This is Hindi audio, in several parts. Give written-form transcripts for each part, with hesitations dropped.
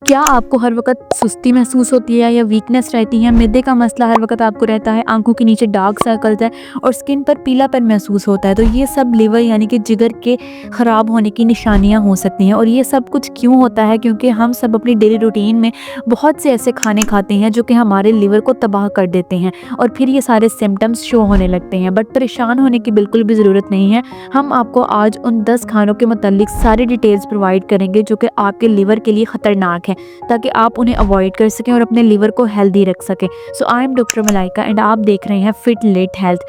क्या आपको हर वक़्त सुस्ती महसूस होती है या वीकनेस रहती है? मिर्दे का मसला हर वक़्त आपको रहता है, आँखों के नीचे डार्क सर्कल्स हैं और स्किन पर पीलापन महसूस होता है, तो ये सब लिवर यानी कि जिगर के ख़राब होने की निशानियाँ हो सकती हैं। और ये सब कुछ क्यों होता है? क्योंकि हम सब अपनी डेली रूटीन में बहुत से ऐसे खाने खाते हैं जो कि हमारे लिवर को तबाह कर देते हैं और फिर ये सारे सिम्पटम्स शो होने लगते हैं। बट परेशान होने की बिल्कुल भी ज़रूरत नहीं है। हम आपको आज उन 10 खानों के मुतालिक सारी डिटेल्स प्रोवाइड करेंगे जो कि आपके लिवर के लिए ख़तरनाक है, ताकि आप उन्हें अवॉइड कर सकें और अपने लिवर को हेल्दी रख सकें। So I am doctor Malaika and आप देख रहे हैं फिट लेट हेल्थ।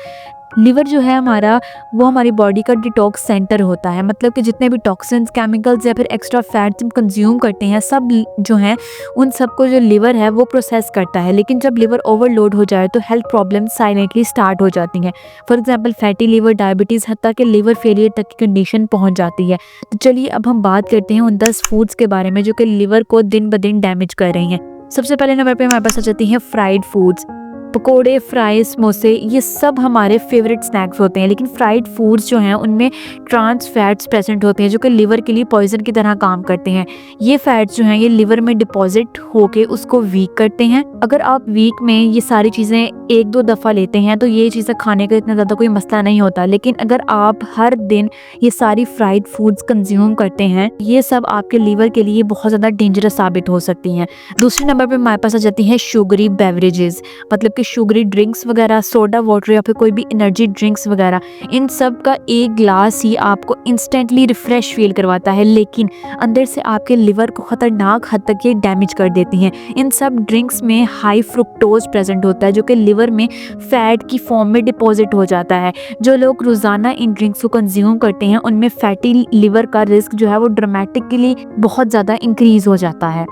लिवर जो है हमारा, वो हमारी बॉडी का डिटॉक्स सेंटर होता है। मतलब कि जितने भी टॉक्सिन्स, केमिकल्स या फिर एक्स्ट्रा फैट्स हम कंज्यूम करते हैं, सब जो हैं उन सबको जो लिवर है वो प्रोसेस करता है। लेकिन जब लिवर ओवरलोड हो जाए तो हेल्थ प्रॉब्लम्स साइलेंटली स्टार्ट हो जाती हैं। For example fatty liver, diabetes, हत्ता कि लिवर फेलियर तक की कंडीशन पहुंच जाती है। तो चलिए अब हम बात करते हैं उन 10 फूड्स के बारे में जो कि लिवर को दिन ब दिन डैमेज कर रही हैं। सबसे पहले नंबर पे हमारे पास आ जाती हैं फ्राइड फूड्स। पकोड़े, फ्राई, समोसे, ये सब हमारे फेवरेट स्नैक्स होते हैं। लेकिन फ्राइड फूड्स जो हैं उनमें ट्रांस फैट्स प्रेजेंट होते हैं जो कि लिवर के लिए पॉइजन की तरह काम करते हैं। ये फैट्स जो हैं ये लिवर में डिपॉजिट होके उसको वीक करते हैं। अगर आप वीक में ये सारी चीज़ें 1-2 दफ़ा लेते हैं तो ये चीज़ें खाने का इतना ज़्यादा कोई मसला नहीं होता। लेकिन अगर आप हर दिन ये सारी फ्राइड फूड्स कंज्यूम करते हैं, ये सब आपके लिवर के लिए बहुत ज़्यादा डेंजरस साबित हो सकती हैं। दूसरे नंबर पर हमारे पास आ जाती हैं शुगरी बेवरेजेस, मतलब कि शुगरी ड्रिंक्स वगैरह, सोडा वाटर या फिर कोई भी एनर्जी ड्रिंक्स वगैरह। इन सब का एक ग्लास ही आपको इंस्टेंटली रिफ्रेश फील करवाता है, लेकिन अंदर से आपके लिवर को ख़तरनाक हद तक ये डैमेज कर देती हैं। इन सब ड्रिंक्स में हाई फ्रुक्टोज प्रेजेंट होता है जो कि लिवर में फ़ैट की फॉर्म में डिपॉजिट हो जाता है। जो लोग रोज़ाना इन ड्रिंक्स को कंज्यूम करते हैं उनमें फैटी लिवर का रिस्क जो है वो ड्रामेटिकली बहुत ज़्यादा इंक्रीज़ हो जाता है।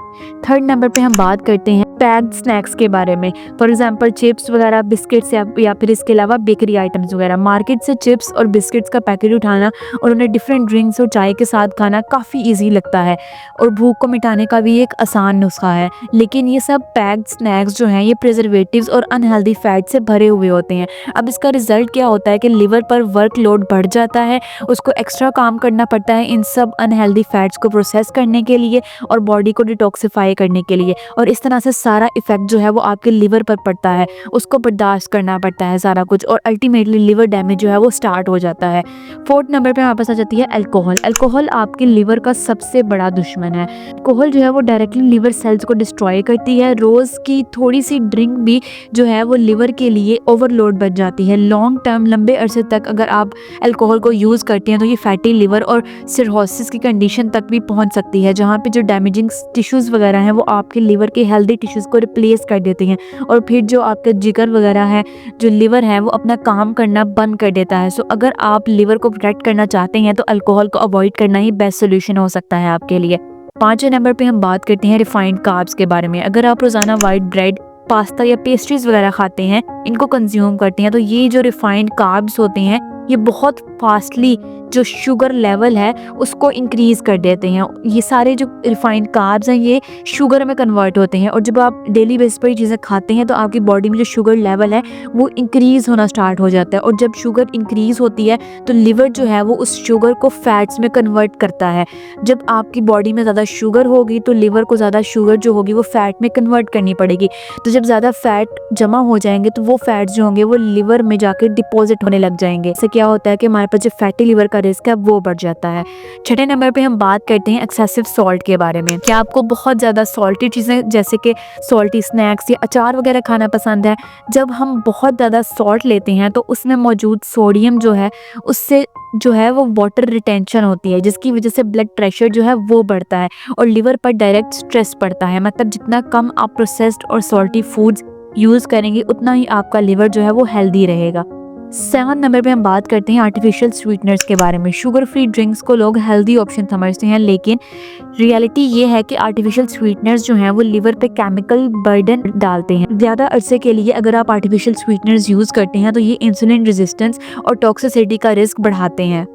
थर्ड नंबर पे हम बात करते हैं पैक्ड स्नैक्स के बारे में। फॉर एग्जांपल चिप्स वगैरह, बिस्किट्स या फिर इसके अलावा बेकरी आइटम्स वगैरह। मार्केट से चिप्स और बिस्किट्स का पैकेट उठाना और उन्हें डिफरेंट ड्रिंक्स और चाय के साथ खाना काफ़ी ईजी लगता है और भूख को मिटाने का भी एक आसान नुस्खा है। लेकिन ये सब पैक्ड स्नैक्स जो हैं ये प्रिजर्वेटिव्स और अनहेल्दी फैट से भरे हुए होते हैं। अब इसका रिजल्ट क्या होता है कि लिवर पर वर्कलोड बढ़ जाता है, उसको एक्स्ट्रा काम करना पड़ता है इन सब अनहेल्दी फैट्स को प्रोसेस करने के लिए और बॉडी को डिटॉक्सिफाई करने के लिए। और इस तरह से सारा इफेक्ट जो है वो आपके लिवर पर पड़ता है, उसको बर्दाश्त करना पड़ता है सारा कुछ, और अल्टीमेटली लिवर डैमेज जो है वो स्टार्ट हो जाता है। फोर्थ नंबर पे हमारे पास आ जाती है अल्कोहल। अल्कोहल आपके लिवर का सबसे बड़ा दुश्मन है। अल्कोहल जो है वो डायरेक्टली लिवर सेल्स को डिस्ट्रॉय करती है। रोज़ की थोड़ी सी ड्रिंक भी जो है वो लिवर के लिए ओवरलोड बन जाती है। लॉन्ग टर्म, लंबे अरसे तक अगर आप अल्कोहल को यूज़ करते हैं तो ये फैटी लिवर और सिरहोसिस की कंडीशन तक भी पहुंच सकती है, जहाँ पे जो डैमेजिंग टिश्यूज़ वगैरह हैं वो आपके लिवर के हेल्दी टिश्यूज़ को रिप्लेस कर देते हैं और फिर जो आपका जिगर वगैरह है, जो लिवर है, वो अपना काम करना बंद कर देता है। सो अगर आप लिवर को प्रोटेक्ट करना चाहते हैं तो अल्कोहल को अवॉइड करना ही बेस्ट सोल्यूशन हो सकता है आपके लिए। 5वें नंबर पे हम बात करते हैं रिफाइंड कार्ब्स के बारे में। अगर आप रोज़ाना वाइट ब्रेड, पास्ता या पेस्ट्रीज वगैरह खाते हैं, इनको कंज्यूम करते हैं, तो ये जो रिफाइंड कार्ब्स होते हैं ये बहुत फास्टली जो शुगर लेवल है उसको इंक्रीज़ कर देते हैं। ये सारे जो रिफाइंड कार्ब्स हैं ये शुगर में कन्वर्ट होते हैं और जब आप डेली बेसिस पर ये चीज़ें खाते हैं तो आपकी बॉडी में जो शुगर लेवल है वो इंक्रीज़ होना स्टार्ट हो जाता है। और जब शुगर इंक्रीज़ होती है तो लिवर जो है वो उस शुगर को फैट्स में कन्वर्ट करता है। जब आपकी बॉडी में ज़्यादा शुगर होगी तो लिवर को ज़्यादा शुगर जो होगी वो फैट में कन्वर्ट करनी पड़ेगी। तो जब ज़्यादा फैट जमा हो जाएंगे तो वो फैट्स जो होंगे वो लिवर में जाकर डिपॉजिट होने लग जाएंगे। इससे क्या होता है कि हमारे पास जो फैटी लिवर का रिस्क है वो बढ़ जाता है। 6ठे नंबर पे हम बात करते हैं एक्सेसिव सॉल्ट के बारे में। क्या आपको बहुत ज़्यादा सॉल्टी चीज़ें जैसे कि सॉल्टी स्नैक्स या अचार वगैरह खाना पसंद है? जब हम बहुत ज़्यादा सॉल्ट लेते हैं तो उसमें मौजूद सोडियम जो है उससे जो है वो वाटर रिटेंशन होती है, जिसकी वजह से ब्लड प्रेशर जो है वो बढ़ता है और लिवर पर डायरेक्ट स्ट्रेस पड़ता है। मतलब जितना कम आप प्रोसेस्ड और सॉल्टी फूड्स यूज़ करेंगे उतना ही आपका लिवर जो है वो हेल्दी रहेगा। 7 नंबर पे हम बात करते हैं आर्टिफिशियल स्वीटनर्स के बारे में। शुगर फ्री ड्रिंक्स को लोग हेल्दी ऑप्शन समझते हैं, लेकिन रियलिटी ये है कि आर्टिफिशियल स्वीटनर्स जो हैं वो लिवर पे केमिकल बर्डन डालते हैं। ज़्यादा अरसे के लिए अगर आप आर्टिफिशियल स्वीटनर्स यूज़ करते हैं तो ये इंसुलिन रेजिस्टेंस और टॉक्सिसिटी का रिस्क बढ़ाते हैं।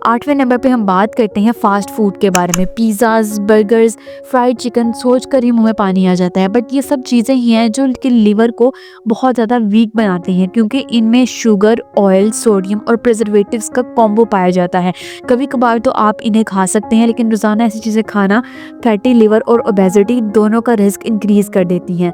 8वें नंबर पे हम बात करते हैं फ़ास्ट फूड के बारे में। पिज़्ज़ाज़, बर्गर्स, फ्राइड चिकन सोचकर ही मुँह में पानी आ जाता है। बट ये सब चीज़ें ही हैं जो कि लिवर को बहुत ज़्यादा वीक बनाती हैं, क्योंकि इनमें शुगर, ऑयल, सोडियम और प्रिजर्वेटिव्स का कॉम्बो पाया जाता है। कभी-कभार तो आप इन्हें खा सकते हैं, लेकिन रोज़ाना ऐसी चीज़ें खाना फैटी लिवर और ओबेसिटी दोनों का रिस्क इंक्रीज़ कर देती हैं।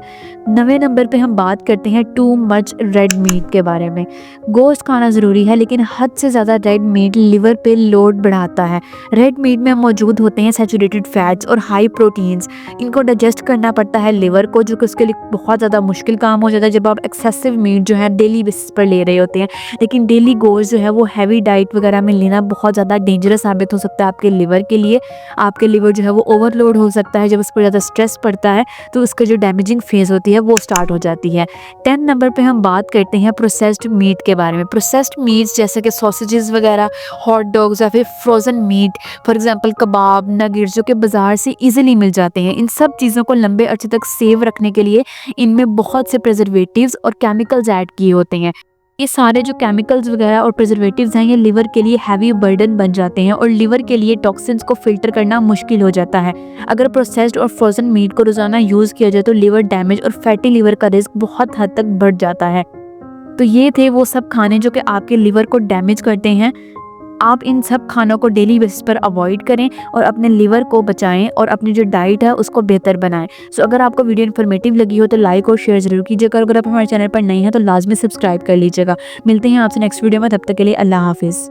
9वें नंबर पे हम बात करते हैं टू मच रेड मीट के बारे में। गोश्त खाना ज़रूरी है, लेकिन हद से ज़्यादा रेड मीट लिवर पे लोड बढ़ाता है। रेड मीट में मौजूद होते हैं सैचुरेटेड फैट्स और हाई प्रोटीन्स। इनको डाइजेस्ट करना पड़ता है लिवर को, जो कि उसके लिए बहुत ज़्यादा मुश्किल काम हो जाता है जब आप एक्सेसिव मीट जो है डेली बेसिस पर ले रहे होते हैं। लेकिन डेली गोश्त जो है वो हैवी डाइट वगैरह में लेना बहुत ज़्यादा डेंजरस साबित हो सकता है आपके लिवर के लिए। आपके लिवर जो है वो ओवरलोड हो सकता है। जब उस पर ज़्यादा स्ट्रेस पड़ता है तो उसका जो डैमेजिंग फेज़ होती है वो स्टार्ट हो जाती है। 10 नंबर पे हम बात करते हैं प्रोसेस्ड मीट के बारे में। प्रोसेस्ड मीट्स जैसे कि सॉसेजेस वगैरह, हॉट डॉग्स या फिर frozen meet, for example kebab, nuggets, जो कि बाज़ार से ईज़िली मिल जाते हैं। इन सब चीज़ों को लंबे अरसे तक सेव रखने के लिए इनमें बहुत से प्रिजर्वेटिव्स और केमिकल्स ऐड किए होते हैं। ये सारे जो केमिकल्स वगैरह और प्रिजर्वेटिव्स हैं, ये लिवर के लिए हैवी बर्डन बन जाते हैं और लिवर के लिए टॉक्सिन्स को फ़िल्टर करना मुश्किल हो जाता है। अगर प्रोसेस्ड और फ्रोज़न मीट को रोज़ाना यूज़ किया जाए तो लिवर डैमेज और फैटी लिवर का रिस्क बहुत हद तक बढ़ जाता है। तो ये थे वो सब खाने जो कि आपके लिवर को डैमेज करते हैं। आप इन सब खानों को डेली बेसिस पर अवॉइड करें और अपने लिवर को बचाएं और अपनी जो डाइट है उसको बेहतर बनाएं। सो अगर आपको वीडियो इन्फॉर्मेटिव लगी हो तो लाइक और शेयर ज़रूर कीजिएगा। अगर आप हमारे चैनल पर नए हैं तो लाजमी सब्सक्राइब कर लीजिएगा। मिलते हैं आपसे नेक्स्ट वीडियो में, तब तक के लिए अल्लाह हाफिज़।